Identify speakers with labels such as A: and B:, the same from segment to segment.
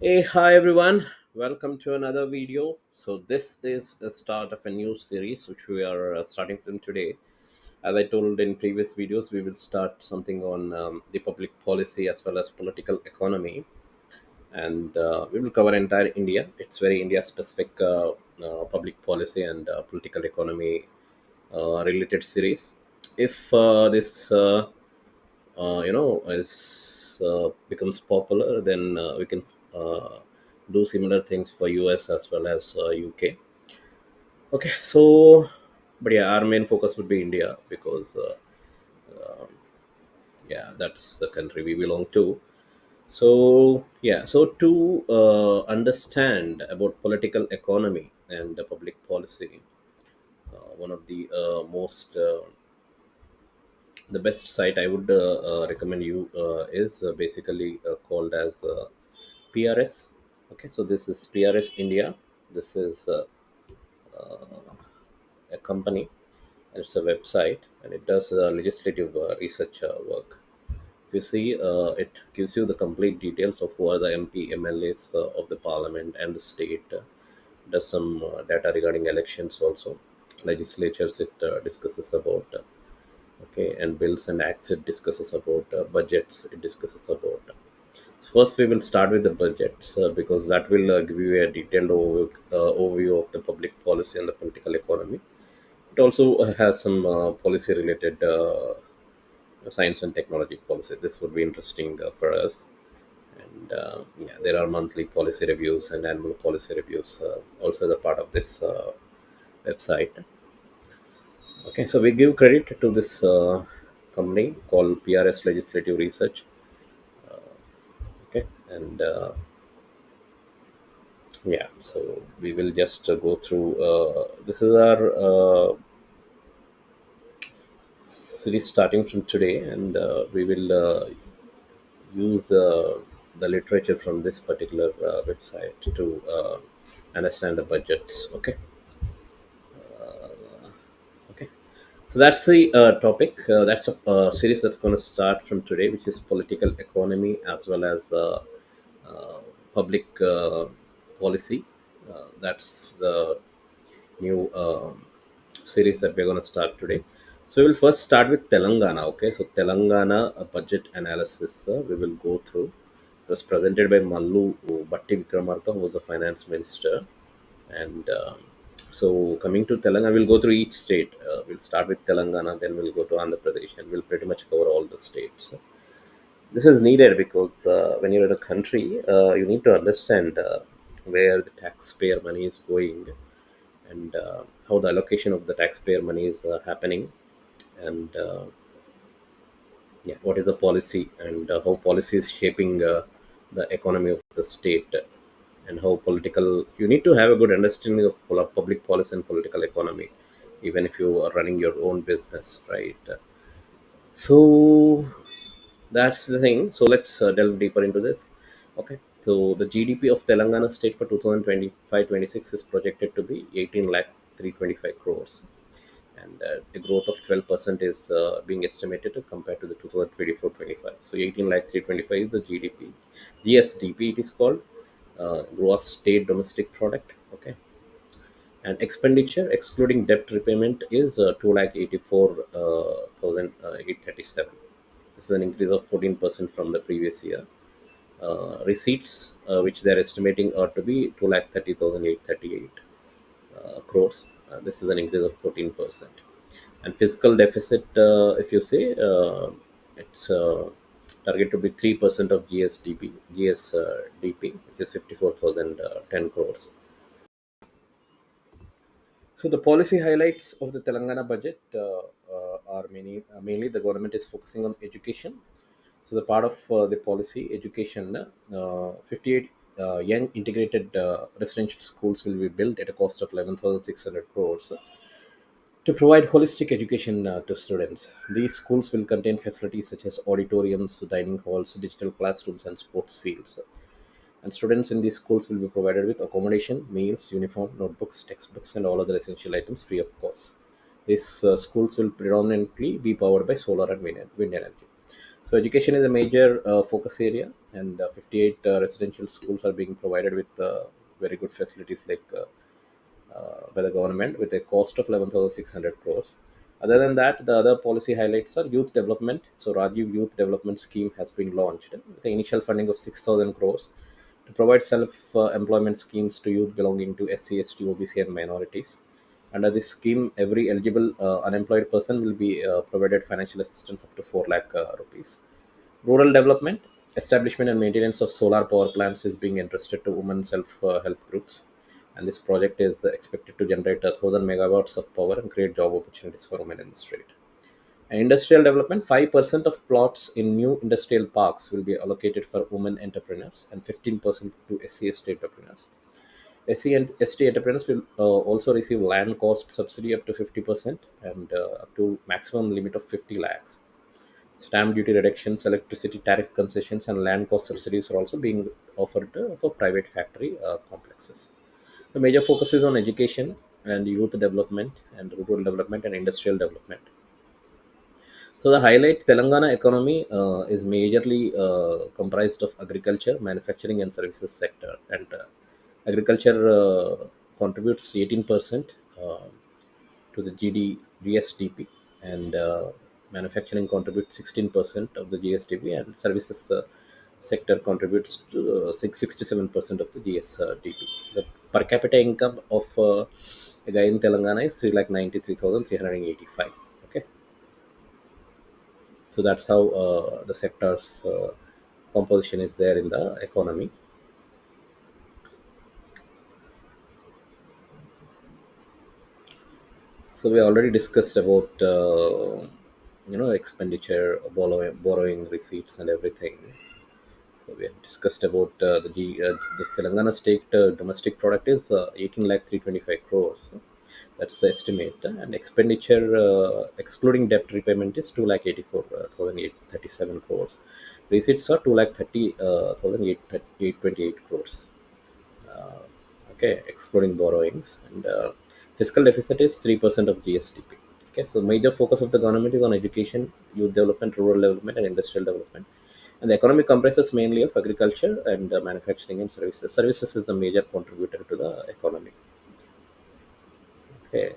A: Hey, hi everyone. Welcome to another video. So this is the start of a new series which we are starting from today. As I told in previous videos, we will start something on the public policy as well as political economy, and we will cover entire India. It's very India specific public policy and political economy related series. If this is becomes popular, then we can uh, do similar things for US as well as UK. Okay, so but yeah, our main focus would be India because yeah, that's the country we belong to. So yeah, so to understand about political economy and public policy, one of the most the best site I would recommend you is basically called as PRS. Okay, so this is PRS India. This is a company. It's a website, and it does legislative research work. If you see, it gives you the complete details of who are the MP, MLAs of the parliament and the state. Does some data regarding elections also. Legislatures it discusses about. Okay, and bills and acts it discusses about. Budgets it discusses about. So first, we will start with the budgets because that will give you a detailed overview of the public policy and the political economy. It also has some policy related science and technology policy. This would be interesting for us. And yeah, there are monthly policy reviews and annual policy reviews also as a part of this website. Okay, so we give credit to this company called PRS Legislative Research. Okay, and yeah, so we will just go through. This is our series starting from today, and we will use the literature from this particular website to understand the budgets. Okay, okay. So that's the topic. That's a series that's going to start from today, which is political economy as well as uh, public policy. That's the new series that we're going to start today. So we will first start with Telangana. Okay, so Telangana budget analysis we will go through. It was presented by Mallu Batti Vikramarka, who was the finance minister. And so coming to Telangana, we'll go through each state. We'll start with Telangana, then we'll go to Andhra Pradesh, and we'll pretty much cover all the states. This is needed because when you're in a country, you need to understand where the taxpayer money is going and how the allocation of the taxpayer money is happening, and yeah, what is the policy and how policy is shaping the economy of the state, and how political you need to have a good understanding of public policy and political economy, even if you are running your own business, right? So that's the thing. So let's delve deeper into this. Okay. So the GDP of Telangana state for 2025-26 is projected to be 18 lakh 325 crores, and a growth of 12% is being estimated to compared to the 2024-25. So 18 lakh 325 is the GDP. GSDP it is called, gross state domestic product. Okay, and expenditure excluding debt repayment is 2 lakh 84,837. This is an increase of 14% from the previous year. Receipts, which they are estimating are to be 2 lakh 30,838 crores. This is an increase of 14%. And fiscal deficit, if you say, it's target to be 3% of GSDP, which is 54,010 crores. So the policy highlights of the Telangana budget are mainly the government is focusing on education. So the part of the policy education, 58 young integrated residential schools will be built at a cost of 11,600 crores to provide holistic education to students. These schools will contain facilities such as auditoriums, dining halls, digital classrooms, and sports fields. And students in these schools will be provided with accommodation, meals, uniform, notebooks, textbooks, and all other essential items free of cost. These schools will predominantly be powered by solar and wind energy. So education is a major focus area, and 58 residential schools are being provided with very good facilities by the government with a cost of 11,600 crores. Other than that, the other policy highlights are youth development. So Rajiv Youth Development Scheme has been launched with the initial funding of 6,000 crores to provide self-employment schemes to youth belonging to SC, ST, OBC, and minorities. Under this scheme, every eligible unemployed person will be provided financial assistance up to 4 lakh rupees. Rural development, establishment and maintenance of solar power plants is being entrusted to women self-help groups, and this project is expected to generate 1,000 megawatts of power and create job opportunities for women in the state. And industrial development, 5% of plots in new industrial parks will be allocated for women entrepreneurs and 15% to SC/ST entrepreneurs. SC and ST entrepreneurs will also receive land cost subsidy up to 50% and up to maximum limit of 50 lakhs. Stamp duty reductions, electricity tariff concessions, and land cost subsidies are also being offered for private factory complexes. The major focus is on education and youth development and rural development and industrial development. So the highlight Telangana economy is majorly comprised of agriculture, manufacturing, and services sector, and agriculture contributes 18% to the GSDP, and manufacturing contributes 16% of the GSDP, and services sector contributes to 67% of the GSDP. The per capita income of a guy in Telangana is 3,93,385. Okay, so that's how the sector's composition is there in the economy. So we already discussed about expenditure, borrowing receipts, and everything. So we have discussed about the Telangana state domestic product is 18 lakh 325 crores. That's the estimate, and expenditure excluding debt repayment is 2 lakh 84 thousand 837 crores. Receipts are 2 lakh 30 thousand 828 crores. uh, okay, excluding borrowings, and fiscal deficit is 3% of GSDP. Okay, so major focus of the government is on education, youth development, rural development, and industrial development. And the economy comprises mainly of agriculture and manufacturing and services. Services is the major contributor to the economy. Okay,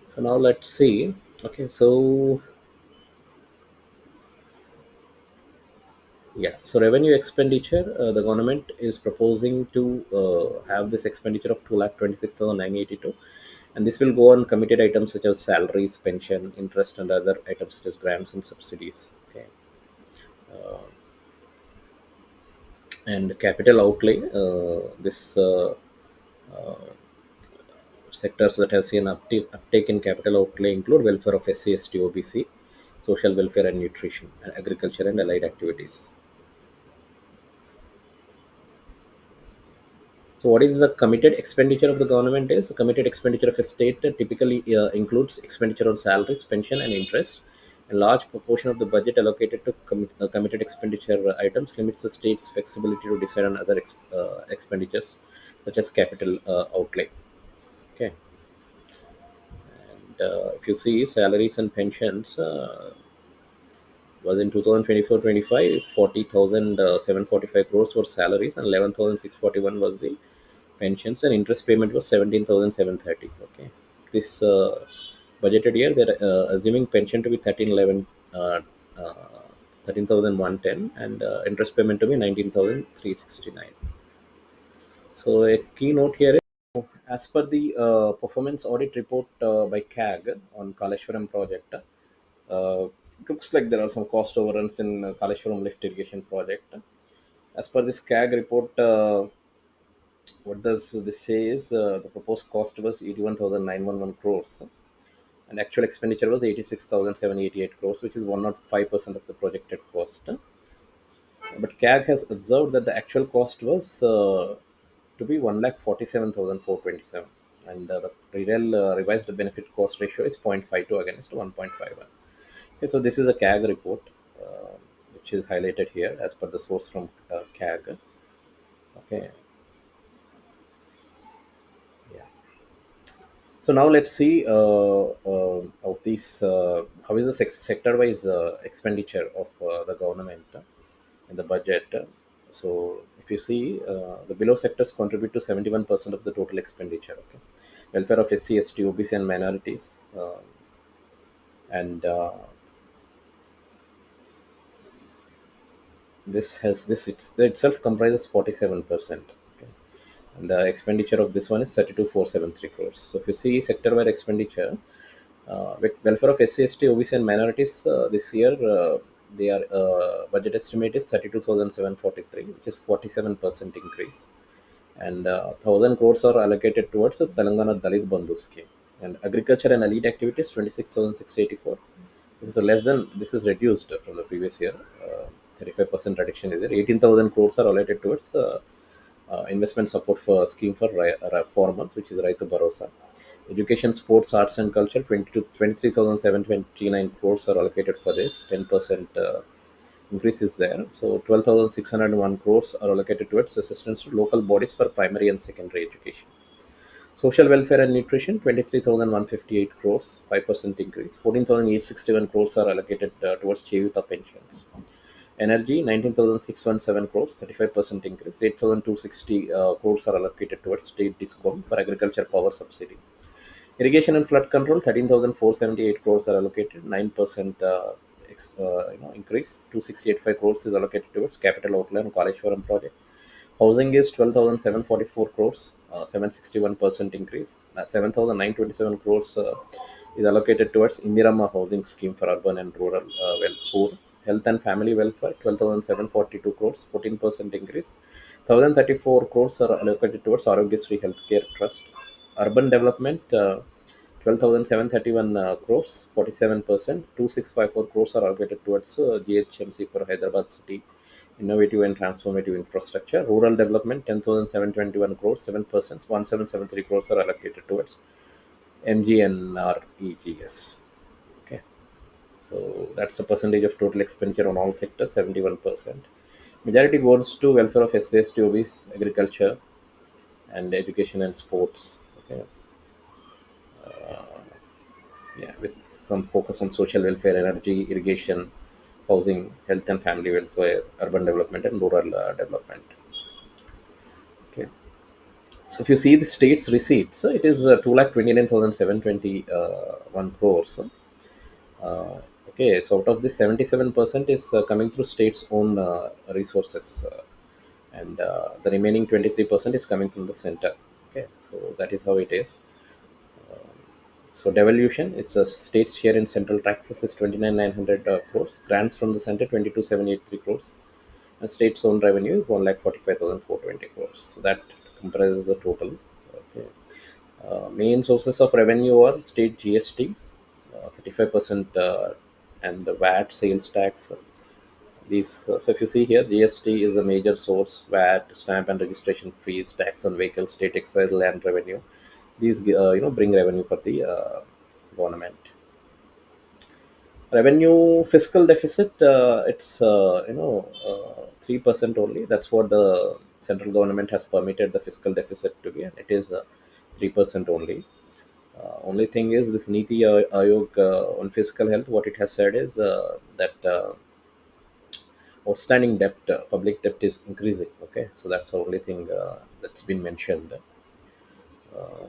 A: so now let's see. Okay, so yeah, so revenue expenditure, the government is proposing to have this expenditure of 2,26,982, and this will go on committed items such as salaries, pension, interest, and other items such as grants and subsidies. Okay, and capital outlay, this sectors that have seen uptake in capital outlay include welfare of SC, ST, OBC, social welfare and nutrition, and agriculture and allied activities. So, what is the committed expenditure of the government? Is the committed expenditure of a state typically includes expenditure on salaries, pension, and interest. A large proportion of the budget allocated to committed expenditure items limits the state's flexibility to decide on other expenditures, such as capital outlay. Okay, and if you see salaries and pensions, was in 2024-25 40,745 crores for salaries and 11,641 was the pensions, and interest payment was 17,730. Okay, this budgeted year they're assuming pension to be 1311 uh, 13,110 and interest payment to be 19,369. So a keynote here is, as per the performance audit report by CAG on Kaleshwaram project, it looks like there are some cost overruns in Kaleshwaram lift irrigation project. As per this CAG report, what does this say is the proposed cost was 81,911 crores and actual expenditure was 86,788 crores, which is 105% of the projected cost. But CAG has observed that the actual cost was to be 1,47,427, and the revised benefit cost ratio is 0.52 against 1.51. Okay, so this is a CAG report, which is highlighted here as per the source from CAG. Okay, yeah. So now let's see of these how is the sector-wise expenditure of the government in the budget. So if you see, the below sectors contribute to 71% of the total expenditure. Okay, welfare of SC, ST, OBC, and minorities, and this itself comprises 47%. Okay, and the expenditure of this one is 32,473 crores. So if you see sector-wide expenditure, welfare of SC, ST, OBC, and minorities this year, their budget estimate is 32,743, which is 47% increase, and 1,000 crores are allocated towards the Telangana Dalit Bandhu scheme. And agriculture and allied activities 26,684. This is reduced from the previous year. 35% reduction is there. 18,000 crores are allocated towards investment support for scheme for farmers, which is Raitu Bharosa. Education, sports, arts, and culture 23,729 crores are allocated for this. 10% increase is there. So 12,601 crores are allocated towards assistance to local bodies for primary and secondary education. Social welfare and nutrition 23,158 crores, 5% increase. 14,861 crores are allocated towards Cheyuta pensions. Energy 19,617 crores, 35% increase. 8,260 crores are allocated towards state discom for agriculture power subsidy. Irrigation and flood control 13,478 crores are allocated, 9% increase. 2,685 crores is allocated towards capital outlay and Kaleshwaram project. Housing is 12,744 crores, 761% increase. 7,927 crores is allocated towards Indirama housing scheme for urban and rural poor. Health and family welfare 12,742 crores, 14% increase. 1,034 crores are allocated towards Arogyasri Healthcare Trust. Urban development 12,731 crores, 47%. 2,654 crores are allocated towards GHMC for Hyderabad city innovative and transformative infrastructure. Rural development 10,721 crores, 7%. 1,773 crores are allocated towards MGNREGS. Okay, so that's the percentage of total expenditure on all sectors, 71%. Majority goes to welfare of SCS, TOBs, agriculture, and education and sports. Okay, yeah, with some focus on social welfare, energy, irrigation, housing, health and family welfare, urban development, and rural development. Okay. So if you see the state's receipts, it is 2,29,721 crores. Okay, so out of this, 77% is coming through state's own resources, and the remaining 23% is coming from the center. Okay, so that is how it is. So devolution, it's a state's share in central taxes is 29,900 crores. Grants from the center 22,783 crores, and state's own revenue is 1,45,420 crores. So that comprises the total. Okay. Main sources of revenue are state GST, 35%, and the VAT, sales tax. So if you see here, GST is a major source. VAT, stamp and registration fees, tax on vehicles, state excise, land revenue. These bring revenue for the government. Revenue fiscal deficit, it's 3% only. That's what the central government has permitted the fiscal deficit to be, and it is 3% only. Only thing is this Niti Ayog on fiscal health. What it has said is that outstanding debt, public debt, is increasing. Okay, so that's the only thing that's been mentioned.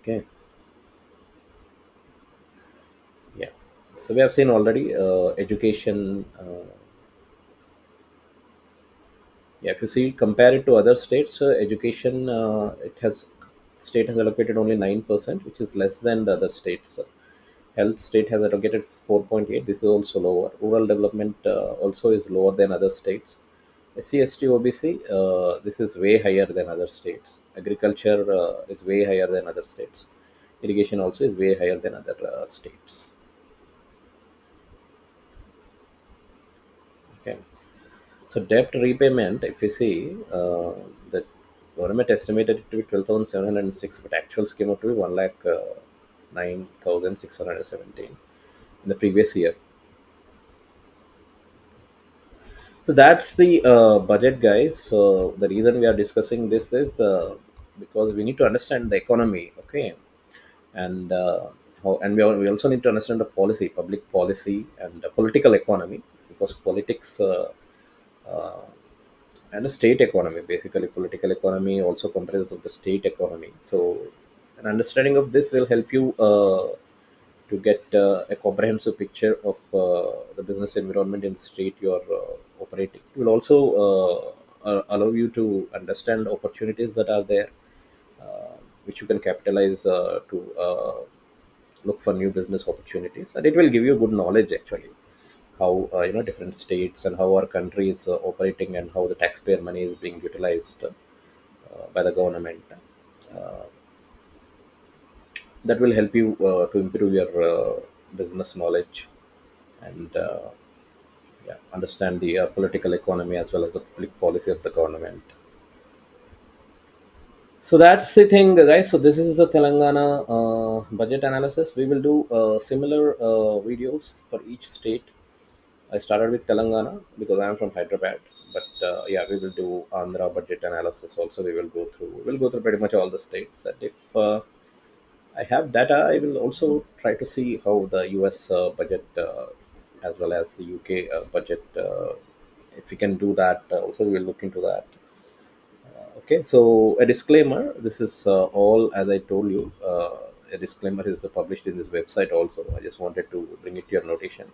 A: Okay, yeah. So we have seen already education. Yeah, if you see compare it to other states, education, it has state has allocated only 9%, which is less than the other states. Health state has allocated 4.8. This is also lower. Rural development also is lower than other states. SC, ST, OBC, this is way higher than other states. Agriculture is way higher than other states. Irrigation also is way higher than other states. Okay. So debt repayment, if you see, the government estimated it to be 12,706, but actual scheme out to be 1 lakh 9,617 in the previous year. So that's the budget, guys. So the reason we are discussing this is because we need to understand the economy. Okay, and we also need to understand the policy, public policy, and political economy, because politics uh, and the state economy, basically political economy also comprises of the state economy. So an understanding of this will help you to get a comprehensive picture of the business environment in the state you are operating. It will also allow you to understand opportunities that are there, uh, which you can capitalize to look for new business opportunities, and it will give you good knowledge actually how different states and how our country is operating, and how the taxpayer money is being utilized by the government. uh, that will help you to improve your business knowledge, and yeah, understand the political economy as well as the public policy of the government. So that's the thing, guys. So this is the Telangana budget analysis. We will do similar videos for each state. I started with Telangana because I am from Hyderabad, but yeah, we will do Andhra budget analysis also. We'll go through pretty much all the states. And if I have data, I will also try to see how the US budget, as well as the UK budget. If we can do that, also we will look into that. Okay, so a disclaimer. This is all as I told you. A disclaimer is published in this website also. I just wanted to bring it to your notation.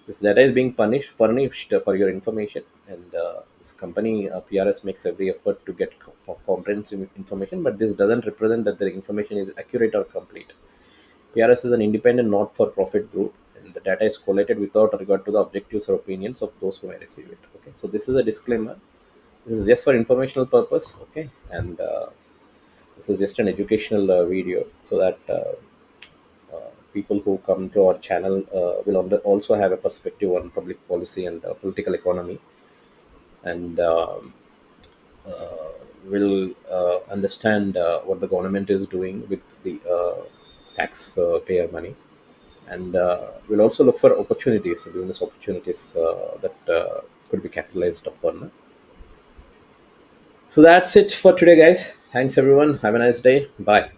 A: This data is being furnished for your information, and this company PRS makes every effort to get comprehensive information, but this doesn't represent that the information is accurate or complete. PRS is an independent, not-for-profit group, and the data is collated without regard to the objectives or opinions of those who may receive it. Okay, so this is a disclaimer. This is just for informational purpose. Okay, and this is just an educational video, so that people who come to our channel will also have a perspective on public policy and political economy, and will understand what the government is doing with the tax payer money, and we'll also look for opportunities, business opportunities that could be capitalized upon. So that's it for today, guys. Thanks everyone. Have a nice day. Bye.